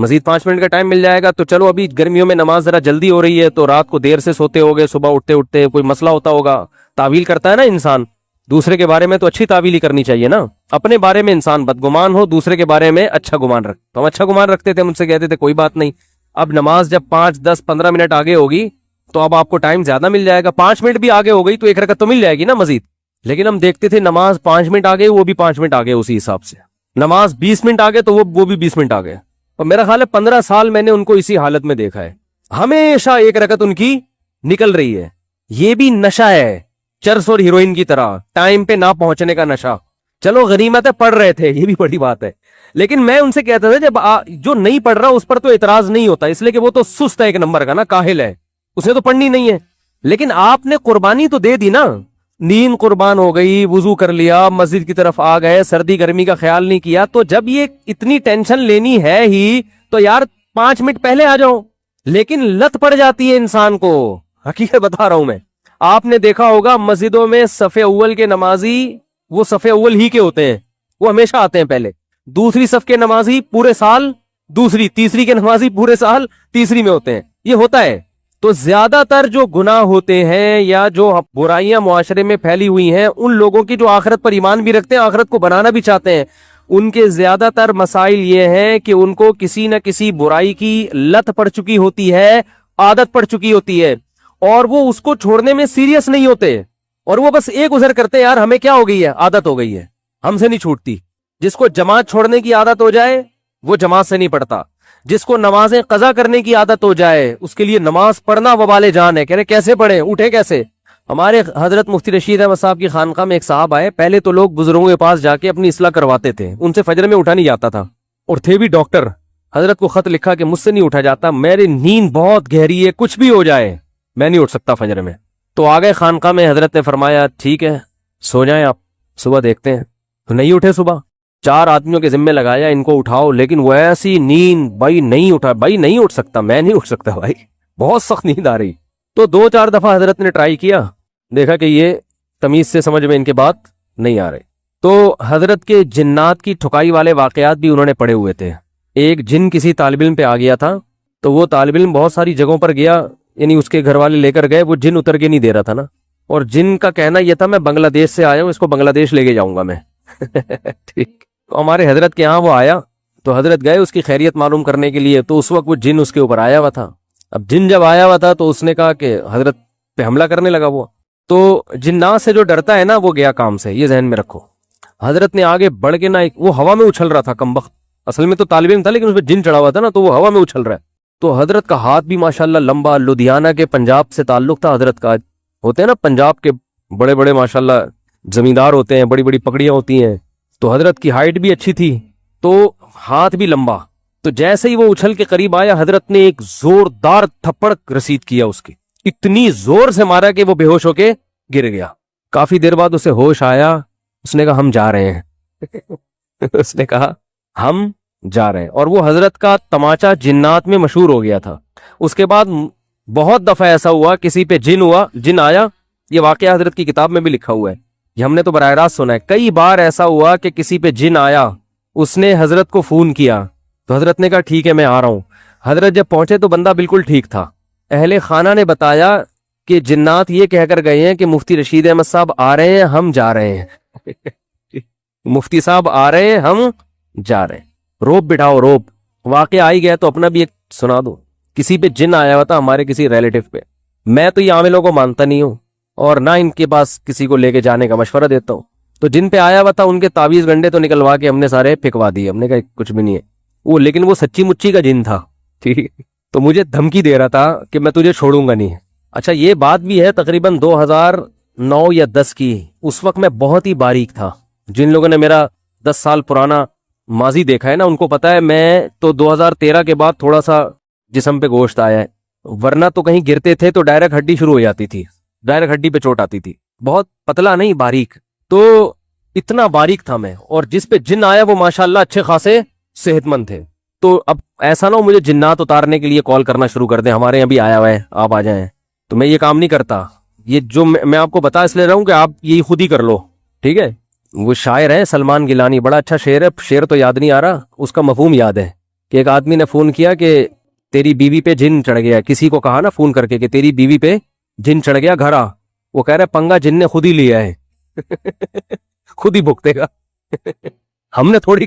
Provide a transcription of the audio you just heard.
مزید 5 منٹ کا ٹائم مل جائے گا تو چلو ابھی گرمیوں میں نماز ذرا جلدی ہو رہی ہے تو رات کو دیر سے سوتے ہوگے, صبح اٹھتے اٹھتے کوئی مسئلہ ہوتا ہوگا, تعویل کرتا ہے نا انسان, دوسرے کے بارے میں تو اچھی تعویل ہی کرنی چاہیے نا. اپنے بارے میں انسان بدگمان ہو, دوسرے کے بارے میں اچھا گمان رکھ. تو ہم اچھا گمان رکھتے تھے, ہم ان سے کہتے تھے کوئی بات نہیں, اب نماز جب 5, 10, 15 منٹ آگے ہوگی تو اب آپ کو ٹائم زیادہ مل جائے گا. 5 منٹ بھی آگے ہو گئی تو 1 رکعت تو مل جائے گی نا مزید. لیکن ہم دیکھتے تھے نماز 5 منٹ آگے, وہ بھی 5 منٹ آگے, اسی حساب سے نماز 20 منٹ آگے تو وہ بھی 20 منٹ آگے. اور میرا خیال ہے 15 سال میں نے ان کو اسی حالت میں دیکھا ہے, ہمیشہ 1 رکعت ان کی نکل رہی ہے. یہ بھی نشہ ہے, چرس اور ہیروئن کی طرح, ٹائم پہ نہ پہنچنے کا نشہ. چلو غنیمت ہے پڑھ رہے تھے, یہ بھی بڑی بات ہے, لیکن میں ان سے کہتا تھا جب جو نہیں پڑھ رہا اس پر تو اعتراض نہیں ہوتا, اس لیے کہ وہ تو سست ہے, 1 نمبر کا نا, کاہل ہے, اس نے تو پڑھنی نہیں ہے. لیکن آپ نے قربانی تو دے دی نا, نیند قربان ہو گئی, وضو کر لیا, مسجد کی طرف آ گئے, سردی گرمی کا خیال نہیں کیا, تو جب یہ اتنی ٹینشن لینی ہے ہی تو یار 5 منٹ پہلے آ جاؤ. لیکن لت پڑ جاتی ہے انسان کو, حقیقت بتا رہا ہوں میں. آپ نے دیکھا ہوگا مسجدوں میں صف اول کے نمازی وہ صف اول ہی کے ہوتے ہیں, وہ ہمیشہ آتے ہیں پہلے. دوسری صف کے نمازی پورے سال دوسری, تیسری کے نمازی پورے سال تیسری میں ہوتے ہیں, یہ ہوتا ہے. تو زیادہ تر جو گناہ ہوتے ہیں یا جو برائیاں معاشرے میں پھیلی ہوئی ہیں, ان لوگوں کی جو آخرت پر ایمان بھی رکھتے ہیں, آخرت کو بنانا بھی چاہتے ہیں, ان کے زیادہ تر مسائل یہ ہیں کہ ان کو کسی نہ کسی برائی کی لت پڑ چکی ہوتی ہے, عادت پڑ چکی ہوتی ہے, اور وہ اس کو چھوڑنے میں سیریس نہیں ہوتے, اور وہ بس ایک گزر کرتے ہیں, یار ہمیں کیا ہو گئی ہے, عادت ہو گئی ہے, ہم سے نہیں چھوٹتی. جس کو جماعت چھوڑنے کی عادت ہو جائے وہ جماعت سے نہیں پڑھتا, جس کو نمازیں قضا کرنے کی عادت ہو جائے اس کے لیے نماز پڑھنا وبال جان ہے. کہہ رہے کیسے پڑھیں, اٹھے کیسے. ہمارے حضرت مفتی رشید احمد صاحب کی خانقاہ میں ایک صاحب آئے, پہلے تو لوگ بزرگوں کے پاس جا کے اپنی اصلاح کرواتے تھے, ان سے فجر میں اٹھا نہیں جاتا تھا, اور تھے بھی ڈاکٹر. حضرت کو خط لکھا کہ مجھ سے نہیں اٹھا جاتا, میری نیند بہت گہری ہے, کچھ بھی ہو جائے میں نہیں اٹھ سکتا فجر میں. تو آ گئے خانقاہ میں, حضرت نے فرمایا ٹھیک ہے سو جائیں آپ, صبح دیکھتے ہیں. تو نہیں اٹھے صبح, 4 آدمیوں کے ذمہ لگایا ان کو اٹھاؤ, لیکن وہ ایسی نیند, بھائی نہیں اٹھا, بھائی نہیں اٹھ سکتا, میں نہیں اٹھ سکتا بھائی, بہت سخت نیند آ رہی. تو 2-4 دفعہ حضرت نے ٹرائی کیا, دیکھا کہ یہ تمیز سے سمجھ میں ان کے بات نہیں آ رہے. تو حضرت کے جنات کی ٹھکائی والے واقعات بھی انہوں نے پڑھے ہوئے تھے. ایک جن کسی طالب علم پہ آ گیا تھا, تو وہ طالب علم بہت ساری جگہوں پر گیا, یعنی اس کے گھر والے لے کر گئے, وہ جن اتر کے نہیں دے رہا تھا نا, اور جن کا کہنا یہ تھا میں بنگلہ دیش سے آیا ہوں, اس کو بنگلہ دیش لے کے جاؤں گا میں. ٹھیک, تو ہمارے حضرت کے ہاں وہ آیا, تو حضرت گئے اس کی خیریت معلوم کرنے کے لیے, تو اس وقت وہ جن اس کے اوپر آیا ہوا تھا. اب جن جب آیا ہوا تھا تو اس نے کہا کہ حضرت پہ حملہ کرنے لگا وہ. تو جنات سے جو ڈرتا ہے نا وہ گیا کام سے, یہ ذہن میں رکھو. حضرت نے آگے بڑھ کے نا, وہ ہوا میں اچھل رہا تھا کمبخت, اصل میں تو طالب علم تھا لیکن اس پہ جن چڑھا ہوا تھا نا, تو وہ ہوا میں اچھل رہا ہے. تو حضرت کا ہاتھ بھی ماشاءاللہ لمبا, لدھیانہ کے پنجاب سے تعلق تھا حضرت کا. ہوتے ہیں نا پنجاب کے بڑے بڑے ماشاءاللہ زمیندار ہوتے ہیں, بڑی بڑی پگڑیاں ہوتی ہیں, تو حضرت کی ہائٹ بھی اچھی تھی, تو ہاتھ بھی لمبا. تو جیسے ہی وہ اچھل کے قریب آیا, حضرت نے ایک زوردار تھپڑ رسید کیا اس کی, اتنی زور سے مارا کہ وہ بے ہوش ہو کے گر گیا. کافی دیر بعد اسے ہوش آیا, اس نے کہا ہم جا رہے ہیں. اس نے کہا ہم جا رہے ہیں, اور وہ حضرت کا تماچا جنات میں مشہور ہو گیا تھا. اس کے بعد بہت دفعہ ایسا ہوا کسی پہ جن آیا, یہ واقعہ حضرت کی کتاب میں بھی لکھا ہوا ہے, یہ ہم نے تو براہ راست سنا ہے. کئی بار ایسا ہوا کہ کسی پہ جن آیا, اس نے حضرت کو فون کیا, تو حضرت نے کہا ٹھیک ہے میں آ رہا ہوں. حضرت جب پہنچے تو بندہ بالکل ٹھیک تھا. اہل خانہ نے بتایا کہ جنات یہ کہہ کر گئے ہیں کہ مفتی رشید احمد صاحب آ رہے ہیں, ہم جا رہے ہیں. مفتی صاحب آ رہے ہیں, ہم جا رہے ہیں. روب بٹھاؤ روب. واقعہ آئی گیا تو اپنا بھی ایک سنا دو. کسی پہ جن آیا ہوا تھا ہمارے کسی ریلیٹو پہ. میں تو یہ عاملوں کو مانتا نہیں ہوں, اور نہ ان کے پاس کسی کو لے کے جانے کا مشورہ دیتا ہوں. تو جن پہ آیا ہوا تھا ان کے تعویذ گنڈے تو نکلوا کے ہم نے سارے پھینکوا دیے. ہم نے کہا کچھ بھی نہیں ہے وہ, لیکن وہ سچی مچی کا جن تھا. ٹھیک, تو مجھے دھمکی دے رہا تھا کہ میں تجھے چھوڑوں گا نہیں. اچھا یہ بات بھی ہے تقریباً 2009 یا 10 کی. اس وقت میں بہت ہی باریک تھا. جن لوگوں نے میرا 10 سال پرانا ماضی دیکھا ہے نا, ان کو پتا ہے میں تو 2013 کے بعد تھوڑا سا جسم پہ گوشت آیا ہے, ورنہ تو کہیں گرتے تھے تو ڈائریکٹ ہڈی شروع ہو جاتی تھی, ڈائریکٹ ہڈی پہ چوٹ آتی تھی. بہت پتلا نہیں, باریک. تو اتنا باریک تھا میں, اور جس پہ جن آیا وہ ماشاءاللہ اچھے خاصے صحت مند تھے. تو اب ایسا نہ ہو مجھے جنات اتارنے کے لیے کال کرنا شروع کر دیں, ہمارے یہاں بھی آیا ہوا ہے آپ آ جائیں. تو میں یہ کام نہیں کرتا. یہ جو میں آپ کو بتا اس لیے رہا ہوں کہ آپ یہی خود ہی کر لو. ٹھیک ہے, وہ شاعر ہے سلمان گیلانی, بڑا اچھا شعر ہے, شعر تو یاد نہیں آ رہا, اس کا مفہوم یاد ہے. کہ ایک آدمی نے فون کیا کہ تیری بیوی پہ جن چڑھ گیا، کسی کو کہا نا فون کر کے کہ تیری بیوی پہ جن چڑھ گیا، گھر آ. وہ کہہ رہے پنگا جن نے خود ہی لیا ہے خود ہی بھگتے گا ہم نے تھوڑی